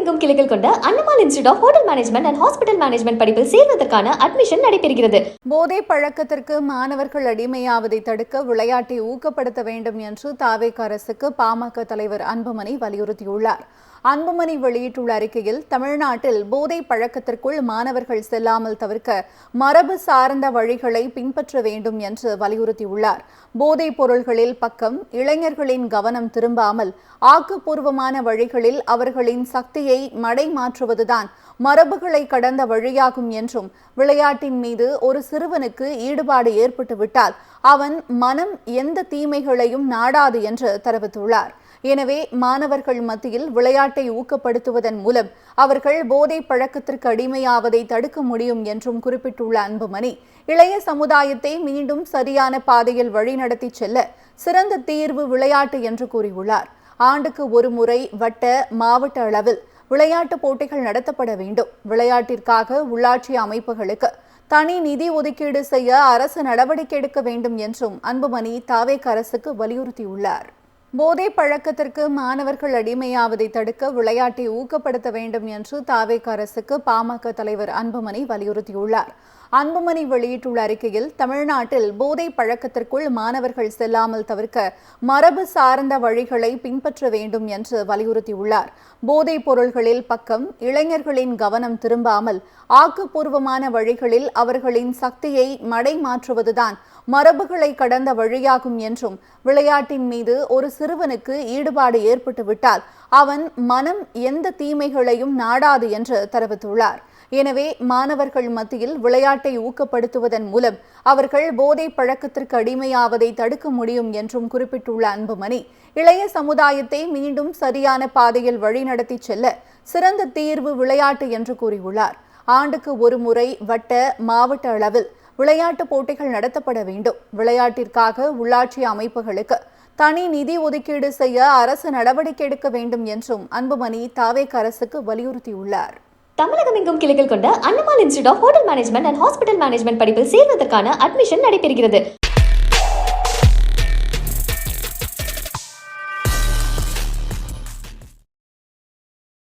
தமிழகமெங்கும் கிளைகள் கொண்ட Annamal institute of hotel management and hospital management படிப்பில் சேர்வதற்கான அட்மிஷன் நடைபெறுகிறது. போதை பழக்கத்திற்கு மாணவர்கள் அடிமையாவதை தடுக்க விளையாட்டை ஊக்கப்படுத்த வேண்டும் என்று தாவேகா அரசுக்கு பாமக தலைவர் அன்புமணி வலியுறுத்தியுள்ளார். அன்புமணி வெளியிட்டுள்ள அறிக்கையில், தமிழ்நாட்டில் போதை பழக்கத்திற்குள் மாணவர்கள் செல்லாமல் தவிர்க்க மரபு சார்ந்த வழிகளை பின்பற்ற வேண்டும் என்று வலியுறுத்தியுள்ளார். போதைப் பொருள்களில் பக்கம் இளைஞர்களின் கவனம் திரும்பாமல் ஆக்கப்பூர்வமான வழிகளில் அவர்களின் சக்தியை மடைமாற்றுவதுதான் மரபுகளை கடந்த வழியாகும் என்றும், விளையாட்டின் மீது ஒரு சிறுவனுக்கு ஈடுபாடு ஏற்பட்டுவிட்டால் அவன் மனம் எந்த தீமைகளையும் நாடாது என்று தெரிவித்துள்ளார். எனவே மாணவர்கள் மத்தியில் விளையாட்டை ஊக்கப்படுத்துவதன் மூலம் அவர்கள் போதை பழக்கத்திற்கு அடிமையாவதை தடுக்க முடியும் என்றும் குறிப்பிட்டுள்ள அன்புமணி, இளைய சமுதாயத்தை மீண்டும் சரியான பாதையில் வழிநடத்தி செல்ல சிறந்த தீர்வு விளையாட்டு என்று கூறியுள்ளார். ஆண்டுக்கு ஒரு முறை வட்ட, மாவட்ட அளவில் விளையாட்டு போட்டிகள் நடத்தப்பட வேண்டும். விளையாட்டிற்காக உள்ளாட்சி அமைப்புகளுக்கு தனி நிதி ஒதுக்கீடு செய்ய அரசு நடவடிக்கை எடுக்க வேண்டும் என்றும் அன்புமணி தாவேகா அரசுக்கு வலியுறுத்தியுள்ளார். போதை பழக்கத்திற்கு மாணவர்கள் அடிமையாவதை தடுக்க விளையாட்டை ஊக்கப்படுத்த வேண்டும் என்று தாவேகா அரசுக்கு பாமக தலைவர் அன்புமணி வலியுறுத்தியுள்ளார். அன்புமணி வெளியிட்டுள்ள அறிக்கையில், தமிழ்நாட்டில் போதை பழக்கத்திற்குள் மாணவர்கள் செல்லாமல் தவிர்க்க மரபு சார்ந்த வழிகளை பின்பற்ற வேண்டும் என்று வலியுறுத்தியுள்ளார். போதைப் பொருள்களில் பக்கம் இளைஞர்களின் கவனம் திரும்பாமல் ஆக்கப்பூர்வமான வழிகளில் அவர்களின் சக்தியை மடைமாற்றுவதுதான் மரபுகளை கடந்த வழியாகும் என்றும், விளையாட்டின் மீது ஒரு சிறுவனுக்கு ஈடுபாடு ஏற்பட்டுவிட்டால் அவன் மனம் எந்த தீமைகளையும் நாடாது என்று தெரிவித்துள்ளார். எனவே மாணவர்கள் மத்தியில் விளையாட்டை ஊக்கப்படுத்துவதன் மூலம் அவர்கள் போதை பழக்கத்திற்கு அடிமையாவதை தடுக்க முடியும் என்றும் குறிப்பிட்டுள்ள அன்புமணி, இளைய சமுதாயத்தை மீண்டும் சரியான பாதையில் வழிநடத்தி செல்ல சிறந்த தீர்வு விளையாட்டு என்று கூறியுள்ளார். ஆண்டுக்கு ஒரு முறை வட்ட, மாவட்ட அளவில் விளையாட்டு போட்டிகள் நடத்தப்பட வேண்டும். விளையாட்டிற்காக உள்ளாட்சி அமைப்புகளுக்கு தனி நிதி ஒதுக்கீடு செய்ய அரசு நடவடிக்கை எடுக்க வேண்டும் என்றும் அன்புமணி தாவேகா அரசுக்கு வலியுறுத்தியுள்ளார். தமிழகமெங்கும் கிளைகள் கொண்ட Annamal institute of hotel management and hospital management படிப்பில் சேர்வதற்கான அட்மிஷன் நடைபெறுகிறது.